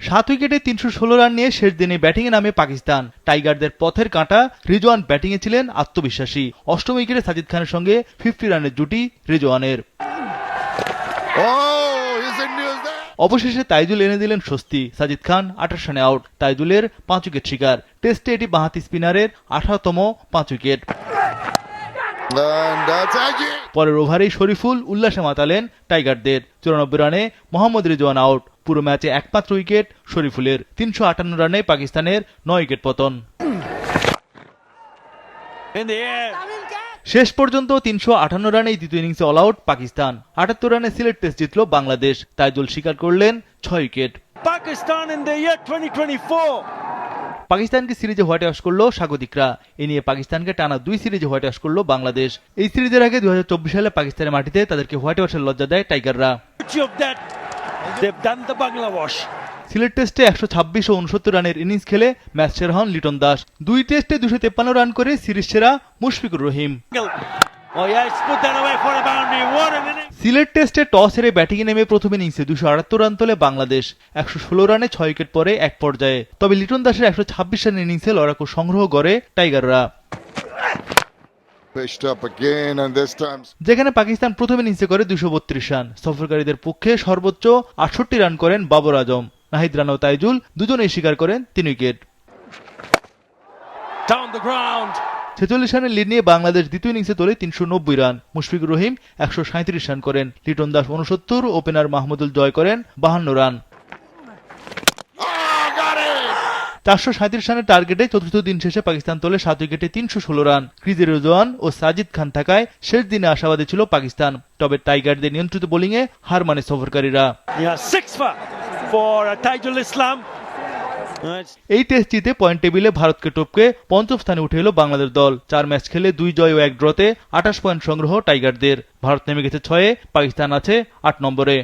7 উইকেটে 316 রান নিয়ে শেষ দিনে ব্যাটিংয়ে নামে পাকিস্তান। টাইগারদের পথের কাঁটা রিজওয়ান ব্যাটিংয়ে ছিলেন আত্মবিশ্বাসী। 8ম উইকেটে সাজিদ খানের সঙ্গে 50 রানের জুটি রিজওয়ানের। অবশেষে তাইজুল এনে দিলেন স্বস্তি। সাজিদ খান 28 রানে আউট। তাইজুলের 5 উইকেট শিকার। টেস্টে এটি বাঁহাতি স্পিনারের 18তম 5 উইকেট। পরের ওভারেই শরীফুল উল্লাসে মাতালেন টাইগারদের। 94 রানে মোহাম্মদ রিজওয়ান আউট। পুরো ম্যাচে একমাত্র উইকেট শরীফুলের। 358 রানে পাকিস্তানের 9 উইকেট পতন। শেষ পর্যন্ত 358 রানেই দ্বিতীয় ইনিংসে অল আউট পাকিস্তান। 78 রানে সিলেট টেস্ট জিতল বাংলাদেশ। তাইজুল শিকার করলেন 6 উইকেট। পাকিস্তানকে সিরিজে হোয়াইট ওয়াশ করলো স্বাগতিকরা। এ নিয়ে পাকিস্তানকে টানা 2 সিরিজে হোয়াইট ওয়াশ করলো বাংলাদেশ। এই সিরিজের আগে 2024 সালে পাকিস্তানের মাটিতে তাদেরকে হোয়াইট ওয়াশের লজ্জা দেয় টাইগাররা। সিলেট টেস্টে 126 ও 69 রানের ইনিংস খেলে ম্যাচ সেরা হন লিটন দাস। 2 টেস্টে 253 রান করে সিরিজ সেরা মুশফিকুর রহিম। সিলেট টেস্টে টস হেরে ব্যাটিংয়ে নেমে প্রথম ইনিংসে 278 রান তোলে বাংলাদেশ। 116 রানে 6 উইকেট পরে এক পর্যায়ে। তবে লিটন দাসের 126 রানের ইনিংসে লড়াকু সংগ্রহ করে টাইগাররা। যেখানে পাকিস্তান প্রথম ইনিংসে করে 232 রান। সফরকারীদের পক্ষে সর্বোচ্চ 68 রান করেন বাবর আজম। নাহিদ রানা ও তাইজুল দুজনেই শিকার করেন 3 উইকেট। 46 রানের লিড নিয়ে বাংলাদেশ দ্বিতীয় ইনিংসে তোলে 390 রান। মুশফিকুর রহিম 137 রান করেন। লিটন দাস 69, ওপেনার মাহমুদুল জয় করেন 52 রান। 437 রানের টার্গেটে চতুর্থ দিন শেষে পাকিস্তান তোলে 7 উইকেটে 316 রান। ক্রিজে রিজওয়ান ও সাজিদ খান থাকায় শেষ দিনে আশাবাদী ছিল পাকিস্তান। তবে টাইগারদের নিয়ন্ত্রিত বোলিংয়ে হার মানে সফরকারীরা। এই টেস্ট জিতে পয়েন্ট টেবিলে ভারতকে টপকে পঞ্চম স্থানে উঠে এলো বাংলাদেশ দল। 4 ম্যাচ খেলে 2 জয় ও 1 ড্রতে 28 পয়েন্ট সংগ্রহ টাইগারদের। ভারত নেমে গেছে 6-এ, পাকিস্তান আছে 8 নম্বরে।